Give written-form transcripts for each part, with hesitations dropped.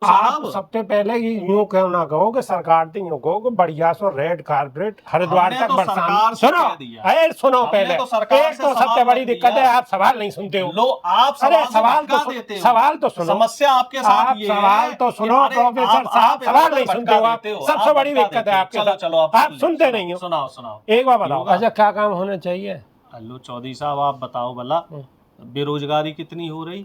आप सबसे पहले यूं क्यों ना कहो कि सरकार तो यूं कहो कि बढ़िया सो रेड कारपेट हरिद्वार तक बरसाने। सुनो पहले, एक तो सबसे बड़ी दिक्कत है आप सवाल नहीं सुनते हो। आप सवाल तो सुनो, समस्या आपके साथ आप सवाल तो सुनो प्रोफेसर साहब, सवाल नहीं सुनते हो आप। सबसे बड़ी दिक्कत है आपके साथ, चलो आप सुनते नहीं हो। सुनाओ एक बार बताओ, अच्छा क्या काम होना चाहिए? हेलो चौधरी साहब, आप बताओ भला बेरोजगारी कितनी हो रही?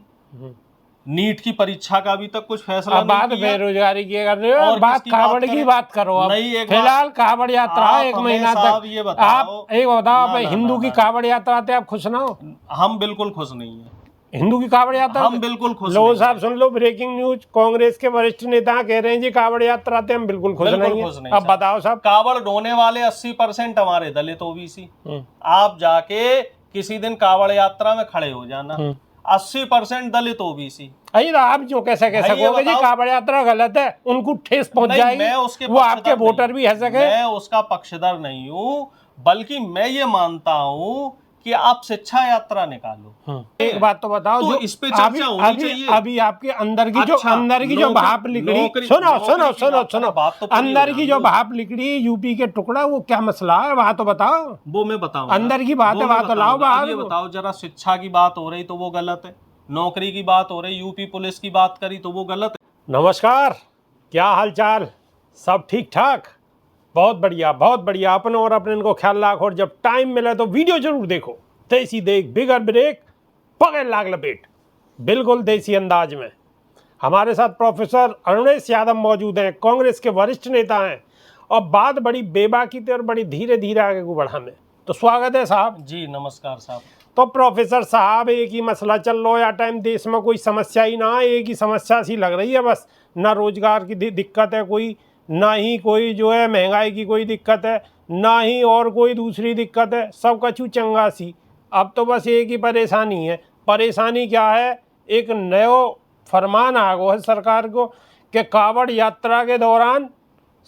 नीट की परीक्षा का अभी तक कुछ फैसला नहीं बात किया। बेरोजगारी की कर रहे हो, बात कावड़ की बात करो। अब फिलहाल कावड़ यात्रा 1 महीना तक। आप एक बताओ, आप हिंदू की कावड़ यात्रा थे, आप खुश ना हो? हम बिल्कुल खुश नहीं है हिंदू की कावड़ यात्रा, हम बिल्कुल खुश लो नहीं साहब सुन लो, ब्रेकिंग न्यूज, कांग्रेस के वरिष्ठ नेता कह रहे हैं जी कावड़ यात्रा थे हम बिल्कुल खुश नहीं है। अब बताओ साहब, कावड़ ढोने वाले 80% हमारे दलित ओबीसी। आप जाके किसी दिन कावड़ यात्रा में खड़े हो जाना, 80% दलित ओबीसी। आप जो कैसे कह सकोगे जी कावड़ यात्रा गलत है, उनको ठेस पहुंच जाएगी, वो आपके वोटर भी है सके। मैं उसका पक्षधर नहीं हूँ, बल्कि मैं ये मानता हूँ कि आप शिक्षा यात्रा निकालो। एक बात तो बताओ, तो जो इस पे चर्चा होनी चाहिए। अभी आपके अंदर की जो भाप निकली, सुनो, अंदर की जो भाप निकली यूपी के टुकड़ा, वो क्या मसला है वहाँ तो बताओ। वो मैं बताऊं, अंदर की बात है, वहाँ तो लाओ बाहर। ये बताओ जरा, शिक्षा की बात हो रही तो वो गलत है, नौकरी की बात हो रही, यूपी पुलिस की बात करी तो वो गलत है। नमस्कार, क्या हाल चाल? सब ठीक ठाक? बहुत बढ़िया। अपने और अपने इनको ख्याल रखो, और जब टाइम मिले तो वीडियो जरूर देखो। देसी देख बिगर ब्रेक पकड़ लाग लपेट, बिल्कुल देसी अंदाज में। हमारे साथ प्रोफेसर अरुणेश यादव मौजूद हैं, कांग्रेस के वरिष्ठ नेता हैं, और बात बड़ी बेबाकी थी और बड़ी धीरे धीरे आगे को बढ़ाने। तो स्वागत है साहब जी। नमस्कार साहब। तो प्रोफेसर साहब, एक ही मसला चल लो या टाइम, देश में कोई समस्या ही ना, एक ही समस्या सी लग रही है बस। ना रोजगार की दिक्कत है कोई, ना ही कोई जो है महंगाई की कोई दिक्कत है, ना ही और कोई दूसरी दिक्कत है, सब कछु चंगा सी। अब तो बस एक ही परेशानी है। परेशानी क्या है? एक नया फरमान आ गया है सरकार को कि कावड़ यात्रा के दौरान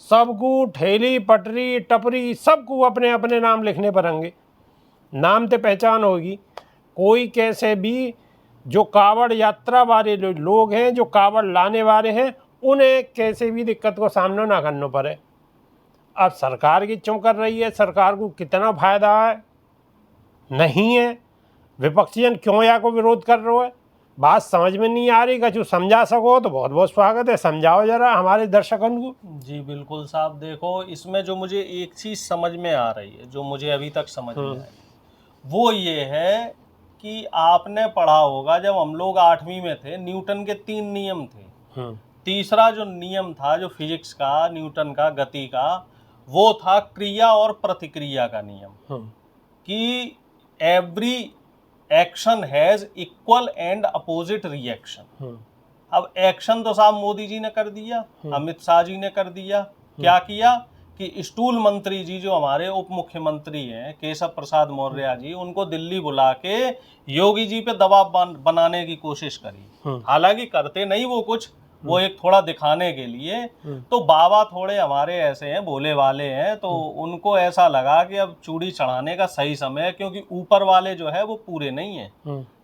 सबको ठेली पटरी टपरी सबको अपने अपने नाम लिखने पड़ेंगे। नाम से पहचान होगी। कोई कैसे भी जो कावड़ यात्रा वाले लोग हैं, जो कावड़ लाने वाले हैं, उन्हें कैसे भी दिक्कत को सामना ना करना पड़े। अब सरकार की क्यों कर रही है? सरकार को कितना फायदा है? नहीं है। विपक्षीजन क्यों या को विरोध कर रहे हो? बात समझ में नहीं आ रही। कछु समझा सको तो बहुत बहुत स्वागत है, समझाओ जरा हमारे दर्शकों को। जी बिल्कुल साहब, देखो इसमें जो मुझे एक चीज समझ में आ रही है, जो मुझे अभी तक समझ में आई, वो ये है कि आपने पढ़ा होगा जब हम लोग 8वीं में थे, न्यूटन के 3 नियम थे। तीसरा जो नियम था, जो फिजिक्स का, न्यूटन का, गति का, वो था क्रिया और प्रतिक्रिया का नियम, कि every action has equal and opposite reaction. अब एक्शन तो साहब मोदी जी ने कर दिया, अमित शाह जी ने कर दिया। क्या किया कि स्टूल मंत्री जी, जो हमारे उप मुख्यमंत्री हैं केशव प्रसाद मौर्य जी, उनको दिल्ली बुला के योगी जी पे दबाव बनाने की कोशिश करी। हालांकि करते नहीं वो कुछ, वो एक थोड़ा दिखाने के लिए। तो बाबा थोड़े हमारे ऐसे हैं, भोले वाले हैं, तो उनको ऐसा लगा कि अब चूड़ी चढ़ाने का सही समय है, क्योंकि ऊपर वाले जो है वो पूरे नहीं है,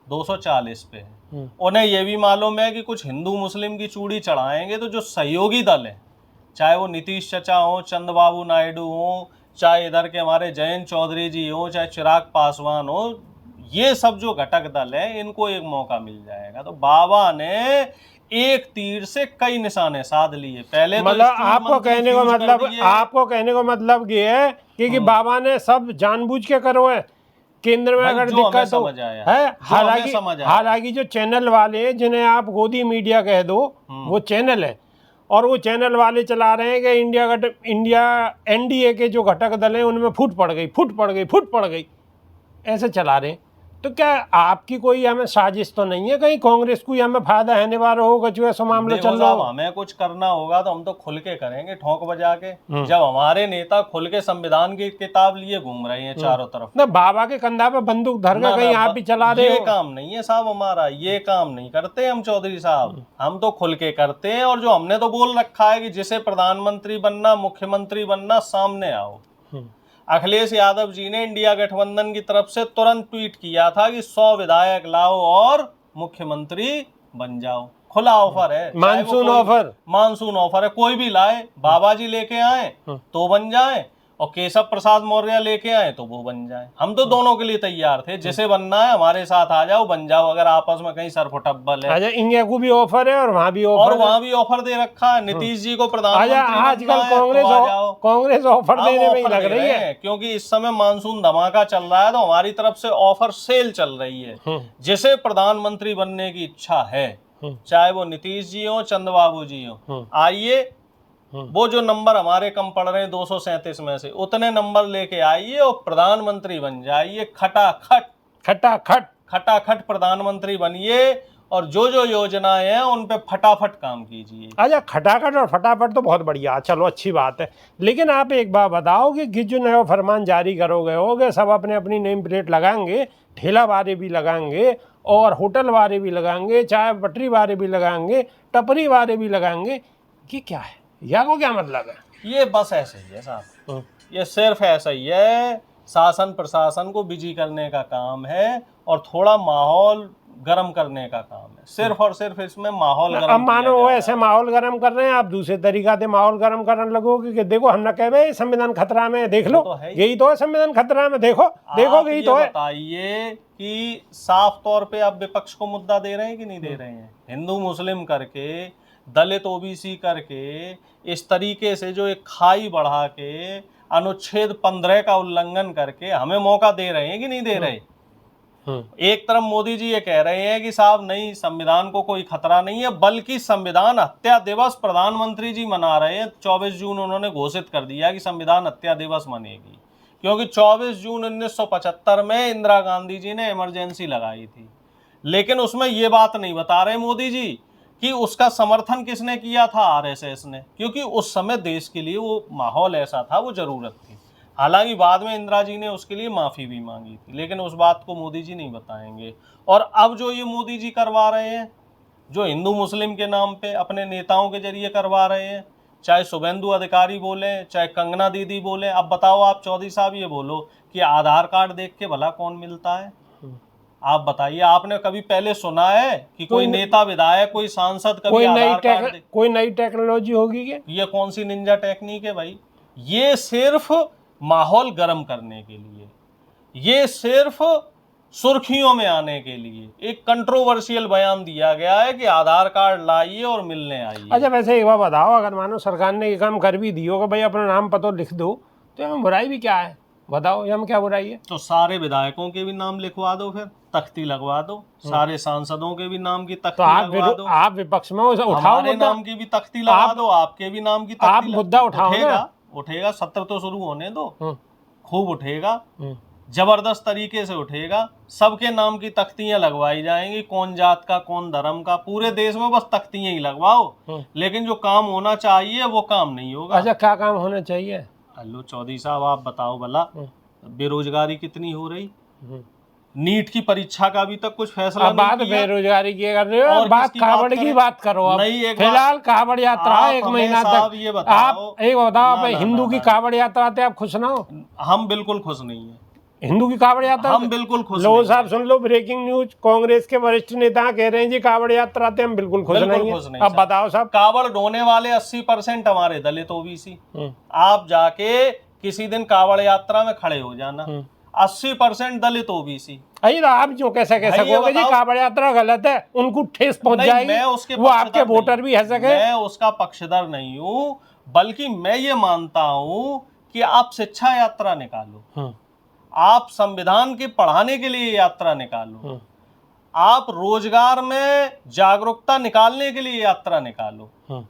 240 पे है। उन्हें ये भी मालूम है कि कुछ हिंदू मुस्लिम की चूड़ी चढ़ाएंगे तो जो सहयोगी दल है, चाहे वो नीतीश चचा हो, चंद्रबाबू नायडू हो, चाहे इधर के हमारे जयंत चौधरी जी हो, चाहे चिराग पासवान हो, ये सब जो घटक दल है, इनको एक मौका मिल जाएगा। तो बाबा ने एक तीर से कई निशाने साध लिए। पहले मतलब आपको कहने को मतलब ये है कि बाबा ने सब जानबूझ के करो है, केंद्र में अगर दिक्कत हो है। हालांकि जो चैनल वाले हैं, जिन्हें आप गोदी मीडिया कह दो, वो चैनल है, और वो चैनल वाले चला रहे हैं कि इंडिया एनडीए के जो घटक दल हैं उनमें फूट पड़ गई, ऐसे चला रहे हैं। तो क्या आपकी कोई हमें साजिश तो नहीं है कहीं कांग्रेस को हमें फायदा है निभा रहा होगा जो ऐसा मामला चल रहा हो? हमें कुछ करना होगा तो हम तो खुल के करेंगे, ठोंक बजा के। जब हमारे नेता खुल के संविधान की किताब लिए घूम रहे हैं चारों तरफ, ना बाबा के कंधा पे बंदूक धर के कहीं आप भी चला रहे हो? ये काम नहीं है साहब हमारा, ये काम नहीं करते हम चौधरी साहब। हम तो खुल के करते हैं, और जो हमने तो बोल रखा है कि जिसे प्रधानमंत्री बनना, मुख्यमंत्री बनना, सामने आओ। अखिलेश यादव जी ने इंडिया गठबंधन की तरफ से तुरंत ट्वीट किया था कि 100 विधायक लाओ और मुख्यमंत्री बन जाओ। खुला ऑफर है, मानसून ऑफर, मानसून ऑफर है, कोई भी लाए, बाबा जी लेके आए तो बन जाए और केशव प्रसाद मौर्य लेके आए तो वो बन जाए। हम तो दोनों के लिए तैयार थे, जिसे बनना है हमारे साथ आ जाओ, बन जाओ। अगर आपस में कहीं सरफुटब्बल है, अच्छा इंडिया को भी ऑफर है और वहाँ भी ऑफर और वहाँ भी ऑफर दे रखा है, नीतीश जी को प्रधानमंत्री आजकल बनना है तो आ जाओ। कांग्रेस ऑफर अब देने में ही ऑफर लग दे रही रहे है, हैं, क्योंकि इस समय मानसून धमाका चल रहा है, तो हमारी तरफ से ऑफर सेल चल रही है। जिसे प्रधानमंत्री बनने की इच्छा है, चाहे वो नीतीश जी हो, चंद्रबाबू जी हो, आइए, वो जो नंबर हमारे कम पड़ रहे हैं 237 में से, उतने नंबर लेके आइए और प्रधानमंत्री बन जाइए। खटाखट खटाखट खटाखट प्रधानमंत्री बनिए और जो जो योजनाएं हैं उन पे फटाफट काम कीजिए। अच्छा खटाखट और फटाफट तो बहुत बढ़िया, चलो अच्छी बात है, लेकिन आप एक बात बताओ कि जो नया फरमान जारी करोगे होगे, सब अपने अपनी नेम प्लेट लगाएंगे, ठेला वाले भी लगाएंगे और होटल वाले भी लगाएंगे, चाय पटरी वाले भी लगाएंगे, टपरी वाले भी लगाएंगे, कि क्या है या को क्या मतलब है? ये बस ऐसे ही है साहब, ये सिर्फ ऐसा ही है, शासन प्रशासन को बिजी करने का काम है और थोड़ा माहौल गर्म करने का काम है, सिर्फ और सिर्फ इसमें माहौल गर्म। अब मानो वो ऐसे माहौल गर्म कर रहे हैं, आप दूसरे तरीका से माहौल गर्म करने लगोगे कि देखो हम न कहे संविधान खतरा में, देख लो तो है, यही तो है संविधान खतरा में, देखो देखो यही तो है। बताइए कि साफ तौर पे आप विपक्ष को मुद्दा दे रहे हैं कि नहीं दे रहे हैं? हिंदू मुस्लिम करके, दलित ओबीसी करके, इस तरीके से जो एक खाई बढ़ा के अनुच्छेद 15 का उल्लंघन करके हमें मौका दे रहे हैं कि नहीं दे रहे? एक तरफ मोदी जी ये कह रहे हैं कि साहब नहीं, संविधान को कोई खतरा नहीं है, बल्कि संविधान हत्या दिवस प्रधानमंत्री जी मना रहे हैं। 24 जून उन्होंने घोषित कर दिया कि संविधान हत्या दिवस मनेगी, क्योंकि 24 जून 1975 में इंदिरा गांधी जी ने इमरजेंसी लगाई थी। लेकिन उसमें ये बात नहीं बता रहे मोदी जी कि उसका समर्थन किसने किया था, आरएसएस ने, क्योंकि उस समय देश के लिए वो माहौल ऐसा था, वो जरूरत थी। हालांकि बाद में इंदिरा जी ने उसके लिए माफी भी मांगी थी, लेकिन उस बात को मोदी जी नहीं बताएंगे। और अब जो ये मोदी जी करवा रहे हैं, जो हिंदू मुस्लिम के नाम पे अपने नेताओं के जरिए करवा रहे हैं, चाहे शुभेंदु अधिकारी बोले, चाहे कंगना दीदी बोले, अब बताओ आप चौधरी साहब ये बोलो कि आधार कार्ड देख के भला कौन मिलता है? आप बताइए, आपने कभी पहले सुना है कि कोई नेता विधायक, कोई सांसद कभी आधार कार्ड कोई नई टेक्नोलॉजी होगी क्या? ये कौन सी निंजा टेक्निक है भाई? ये सिर्फ माहौल गर्म करने के लिए, ये सिर्फ सुर्खियों में आने के लिए एक कंट्रोवर्शियल बयान दिया गया है कि आधार कार्ड लाइए और मिलने आइए। अच्छा वैसे एक बार बताओ, अगर मानो सरकार ने ये काम कर भी दी होगा, भाई अपना नाम पता लिख दो, तो हमें बुराई भी क्या है? बताओ, ये हम क्या बुराई है? तो सारे विधायकों के भी नाम लिखवा दो, फिर तख्ती लगवा दो, सारे सांसदों के भी नाम की तख्ती लगवा दो। आप विपक्ष में उठाओ, हमारे नाम की भी तख्ती लगा दो, आपके भी नाम की तख्ती, आप मुद्दा उठाओ ना। उठेगा, सत्र तो शुरू होने दो, खूब उठेगा, जबरदस्त तरीके से उठेगा, सबके नाम की तख्तियां लगवाई जाएंगी, कौन जात का कौन धर्म का, पूरे देश में बस तख्तियां ही लगवाओ, लेकिन जो काम होना चाहिए वो काम नहीं होगा। अच्छा क्या काम होना चाहिए? हेलो चौधरी साहब, आप बताओ भला, बेरोजगारी कितनी हो रही? नीट की परीक्षा का अभी तक कुछ फैसला नहीं बात किया। बेरोजगारी की कर रहे हो, बात कावड़ की बात करो। अब फिलहाल कावड़ यात्रा 1 महीना तक, आप एक बताओ, हिंदू की कावड़ यात्रा थे, आप खुश ना हो? हम बिल्कुल खुश नहीं है हिंदू की कावड़ यात्रा, हम बिल्कुल खुश लो साहब सुन लो, ब्रेकिंग न्यूज, कांग्रेस के वरिष्ठ नेता कह रहे हैं जी कावड़ यात्रा थे, हम बिल्कुल खुश नहीं है। अब बताओ साहब, कावड़ ढोने वाले 80% हमारे दलित ओबीसी। आप जाके किसी दिन कावड़ यात्रा में खड़े हो जाना, 80% दलित ओबीसी। तो आप जो कैसे कह सकोगे जी कावड़ यात्रा गलत है, उनको ठेस पहुंच जाएगी, वो आपके वोटर भी है सके। मैं उसका पक्षधर नहीं हूँ, बल्कि मैं ये मानता हूँ कि आप शिक्षा यात्रा निकालो, आप संविधान के पढ़ाने के लिए यात्रा निकालो, आप रोजगार में जागरूकता निकालने के लिए यात्रा निकालो।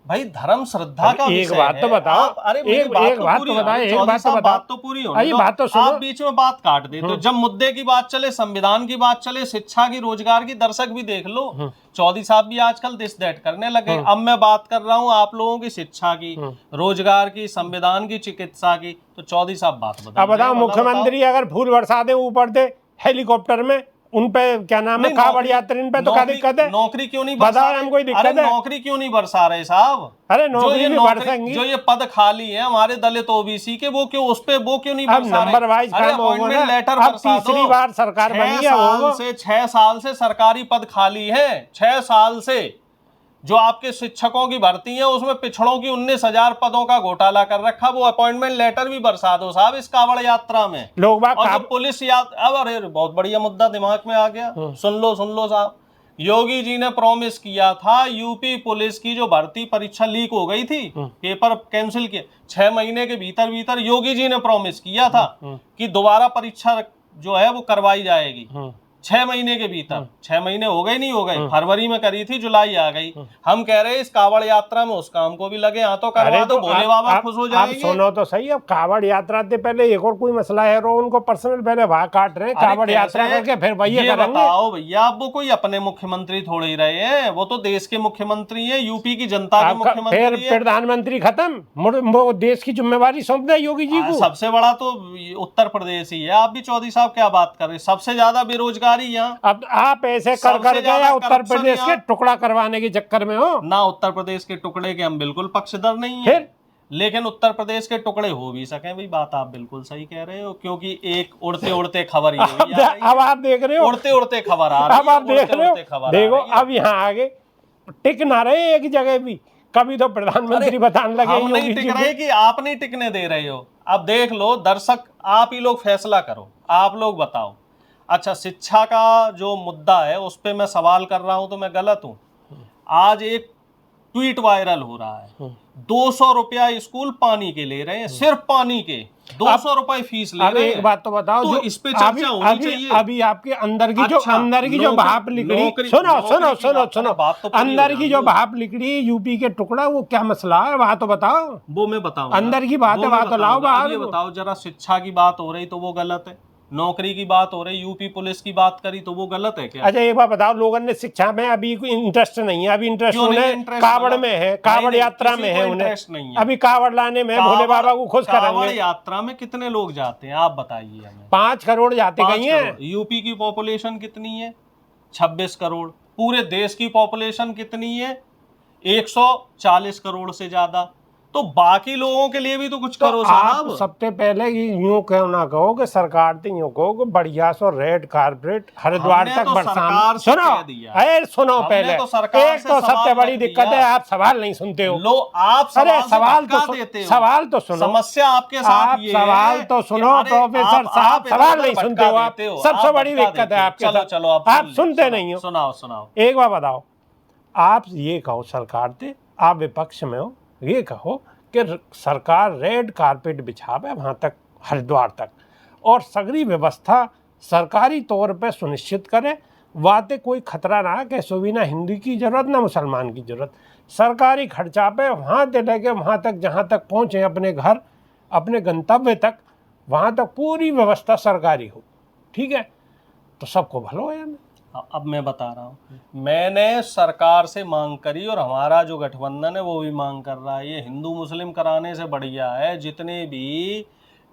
भाई धर्म श्रद्धा का विषय है। एक बात तो बताओ, अरे एक बात तो पूरी होनी दो। आप बीच में बात काट देते हो। जब मुद्दे की बात चले, संविधान की बात चले, शिक्षा की, रोजगार की, दर्शक भी देख लो, चौधरी साहब भी आजकल दिस दैट करने लगे। अब मैं बात कर रहा हूँ आप लोगों की शिक्षा की, रोजगार की, संविधान की, चिकित्सा की, तो चौधरी साहब बात बताओ। मुख्यमंत्री अगर फूल बरसा दे ऊपर दे हेलीकॉप्टर में, उन पे क्या नाम है, नहीं, कावड़ यात्री पे तो क्या दिक्कत है? नौकरी क्यों नहीं बताओ, बरसा रहे? हम कोई दिक्कत अरे है? नौकरी क्यों नहीं बरसा रहे साहब? अरे जो नौकरी ये भी नौकरी, बरसेंगी। जो ये पद खाली है हमारे दलित ओबीसी के, वो क्यों, उस पे वो क्यों नहीं अब बरसा रहे? नंबर वाइज अरे काम होगा ना, अपॉइंटमेंट लेटर अब बरसा दो। तीसरी बार सरकार बनी है, होगा। 6 साल से सरकारी पद खाली है, 6 साल से। जो आपके शिक्षकों की भर्ती है उसमें पिछड़ों की 19,000 पदों का घोटाला कर रखा, वो अपॉइंटमेंट लेटर भी बरसा दो साहब इस कावड़ यात्रा में। लोग बाग और जो पुलिस अब अरे बहुत बढ़िया मुद्दा दिमाग में आ गया, सुन लो साहब। योगी जी ने प्रॉमिस किया था, यूपी पुलिस की जो भर्ती परीक्षा लीक हो गई थी, पेपर कैंसिल किए, 6 महीने के भीतर भीतर योगी जी ने प्रॉमिस किया था कि दोबारा परीक्षा जो है वो करवाई जाएगी 6 महीने के भीतर। 6 महीने हो गए, नहीं हो गए, फरवरी में करी थी, जुलाई आ गई। हम कह रहे हैं इस कावड़ यात्रा में उस काम को भी लगे हाथों करवा दो, भोले बाबा खुश हो जाएंगे। सुनो तो सही, अब कावड़ यात्रा से पहले एक और कोई मसला है, रो उनको पर्सनल पहले वहां काट रहे हैं, कावड़ यात्रा करके फिर भैया करेंगे। बताओ भैया, अब वो कोई अपने मुख्यमंत्री थोड़े ही रहे हैं, वो तो देश के मुख्यमंत्री है, यूपी की जनता के मुख्यमंत्री है। फिर प्रधानमंत्री खत्म, वो देश की जिम्मेवारी सौंप दे योगी जी को। सबसे बड़ा तो उत्तर प्रदेश ही है। आप भी चौधरी साहब क्या बात कर रहे हैं, सबसे ज्यादा बेरोजगारी यहाँ। अब आप ऐसे कर करके या उत्तर प्रदेश के टुकड़ा करवाने के चक्कर में हो ना? उत्तर प्रदेश के टुकड़े के हम बिल्कुल पक्षधर नहीं है, लेकिन उत्तर प्रदेश के टुकड़े हो भी सके, भाई बात आप बिल्कुल सही कह रहे हो। क्योंकि एक उड़ते उड़ते खबर ये भी आ रही है, अब आप देख रहे हो, उड़ते उड़ते खबर आ रही है, अब आप देख रहे हो, देखो अब यहाँ आगे टिक ना रहे एक जगह भी, कभी तो प्रधानमंत्री बताने लगे हम नहीं टिक रहे कि आप नहीं टिकने दे रहे हो। अब देख लो दर्शक, आप ही लोग फैसला करो, आप लोग बताओ। अच्छा, शिक्षा का जो मुद्दा है उस पे मैं सवाल कर रहा हूं तो मैं गलत हूं? आज एक ट्वीट वायरल हो रहा है, 200 रुपया स्कूल पानी के ले रहे हैं, सिर्फ पानी के 200 रुपए फीस ले रहे हैं। एक बात तो बताओ, तो इस पे चर्चा होनी चाहिए। अभी आपके अंदर की जो भाप निकली, सुनो, अंदर की जो भाप निकली यूपी के टुकड़ा, वो क्या मसला है वहां तो बताओ। वो मैं बताऊं, अंदर की बात है, वहां तो लाओ बाहर। ये बताओ जरा, शिक्षा की बात हो रही तो वो गलत है, नौकरी की बात हो रही, यूपी पुलिस की बात करी तो वो गलत है क्या? अच्छा एक बात बताओ, लोगों ने शिक्षा में अभी कोई इंटरेस्ट नहीं है, अभी इंटरेस्ट उन्हें कावड़ में है, कावड़ यात्रा में है, उन्हें अभी कावड़ लाने में भोले बाबा को खुश करेंगे। कावड़ यात्रा में कितने लोग जाते हैं आप बताइए हमें? 5 करोड़ जाते कहीं है। यूपी की पॉपुलेशन कितनी है? 26 करोड़। पूरे देश की पॉपुलेशन कितनी है? 140 करोड़ से ज्यादा। तो बाकी लोगों के लिए भी तो कुछ करो साहब। सबसे पहले यूं क्यों ना कहो कि सरकार तो यूं कहो कि बढ़िया सो रेड कारपेट हरिद्वार तक बरसात। सुनो पहले, एक तो सबसे बड़ी दिक्कत है आप सवाल नहीं सुनते हो। लो आप सवाल तो सुनो, समस्या आपके साथ ये है। सवाल तो सुनो प्रोफेसर साहब, सवाल नहीं सुनते हो आप, सबसे बड़ी दिक्कत है आपके साथ। चलो आप सुनते नहीं हो। सुनाओ। एक बार बताओ, आप ये कहो सरकार से, आप विपक्ष में हो, ये कहो कि सरकार रेड कारपेट बिछावे वहाँ तक, हरिद्वार तक, और सगरी व्यवस्था सरकारी तौर पे सुनिश्चित करे, वाते कोई खतरा ना कि सुबह ना हिंदू की जरूरत ना मुसलमान की जरूरत, सरकारी खर्चा पे वहाँ से लेके वहाँ तक जहाँ तक पहुँचे अपने घर, अपने गंतव्य तक, वहाँ तक पूरी व्यवस्था सरकारी हो, ठीक है? तो सबको भलो है। अब मैं बता रहा हूँ, मैंने सरकार से मांग करी और हमारा जो गठबंधन है वो भी मांग कर रहा है। ये हिंदू मुस्लिम कराने से बढ़िया है, जितने भी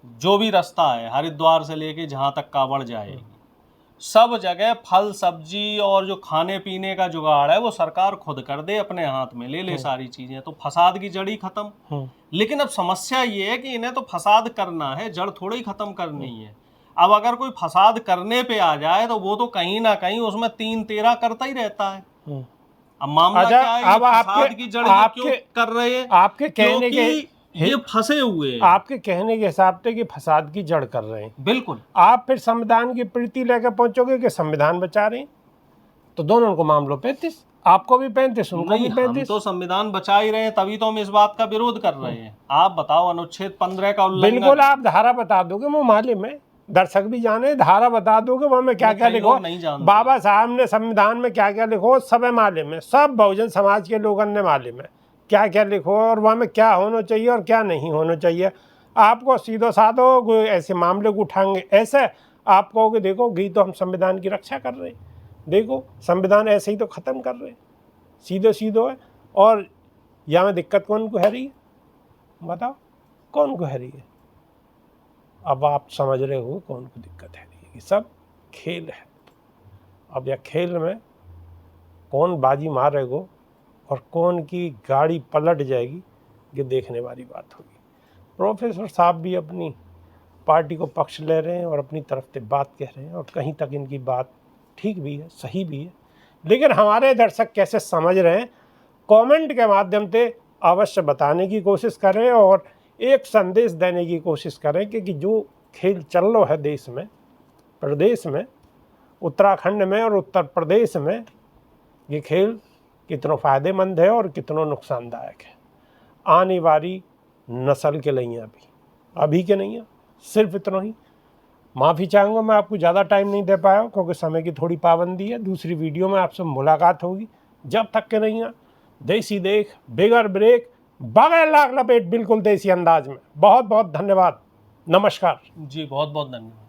जो भी रास्ता है हरिद्वार से लेके जहाँ तक कावड़ जाएगी, सब जगह फल सब्जी और जो खाने पीने का जुगाड़ है वो सरकार खुद कर दे, अपने हाथ में ले ले सारी चीजें, तो फसाद की जड़ ही खत्म। लेकिन अब समस्या ये है कि इन्हें तो फसाद करना है, जड़ थोड़ी ही खत्म करनी है। अब अगर कोई फसाद करने पे आ जाए तो वो तो कहीं ना कहीं उसमें 3-13 करता ही रहता है। अब मामला क्या है, अब फसाद की जड़ क्यों कर रहे हैं? आपके कहने के ये फंसे हुए हैं। आपके कहने के हिसाब से कि फसाद की जड़ कर रहे हैं, बिल्कुल। आप फिर संविधान की प्रीति लेकर पहुंचोगे कि संविधान बचा रहे हैं, तो दोनों को मामलो 35, आपको भी 35, उनको भी 35। हम तो संविधान बचा ही रहे हैं, तभी तो हम इस बात का विरोध कर रहे हैं। आप बताओ, अनुच्छेद 15 का उल्लंघन। बिल्कुल, आप धारा बता दोगे, वो मालूम है, दर्शक भी जाने, धारा बता दोगे वहां में क्या क्या लिखो, बाबा साहब ने संविधान में क्या क्या लिखो सब मालूम है, सब बहुजन समाज के लोगों ने मालूम है क्या क्या लिखो और वहां में क्या होना चाहिए और क्या नहीं होना चाहिए। आपको सीधो साधो ऐसे मामले को उठाएंगे, ऐसे आप कहोगे देखो गई तो हम संविधान की रक्षा कर रहे हैं, देखो संविधान ऐसे ही तो ख़त्म कर रहे हैं, सीधो है। और यहाँ में दिक्कत कौन को है रही है, बताओ कौन को है रही है? अब आप समझ रहे हो कौन को दिक्कत है, ये सब खेल है। अब यह खेल में कौन बाजी मारेगो और कौन की गाड़ी पलट जाएगी, ये देखने वाली बात होगी। प्रोफेसर साहब भी अपनी पार्टी को पक्ष ले रहे हैं और अपनी तरफ से बात कह रहे हैं, और कहीं तक इनकी बात ठीक भी है, सही भी है। लेकिन हमारे दर्शक कैसे समझ रहे हैं, कमेंट के माध्यम से अवश्य बताने की कोशिश करें और एक संदेश देने की कोशिश करें कि जो खेल चल रहा है देश में, प्रदेश में, उत्तराखंड में और उत्तर प्रदेश में, ये खेल कितना फ़ायदेमंद है और कितना नुकसानदायक है आने वाली नस्ल के लिए। अभी के नहीं है, सिर्फ इतना ही। माफ़ी चाहूँगा, मैं आपको ज़्यादा टाइम नहीं दे पाया क्योंकि समय की थोड़ी पाबंदी है। दूसरी वीडियो में आपसे मुलाकात होगी। जब तक के नहीं है, देसी देख बिगर ब्रेक बगैर लाग लपेट, बिल्कुल देसी अंदाज में। बहुत बहुत धन्यवाद, नमस्कार। जी बहुत बहुत धन्यवाद।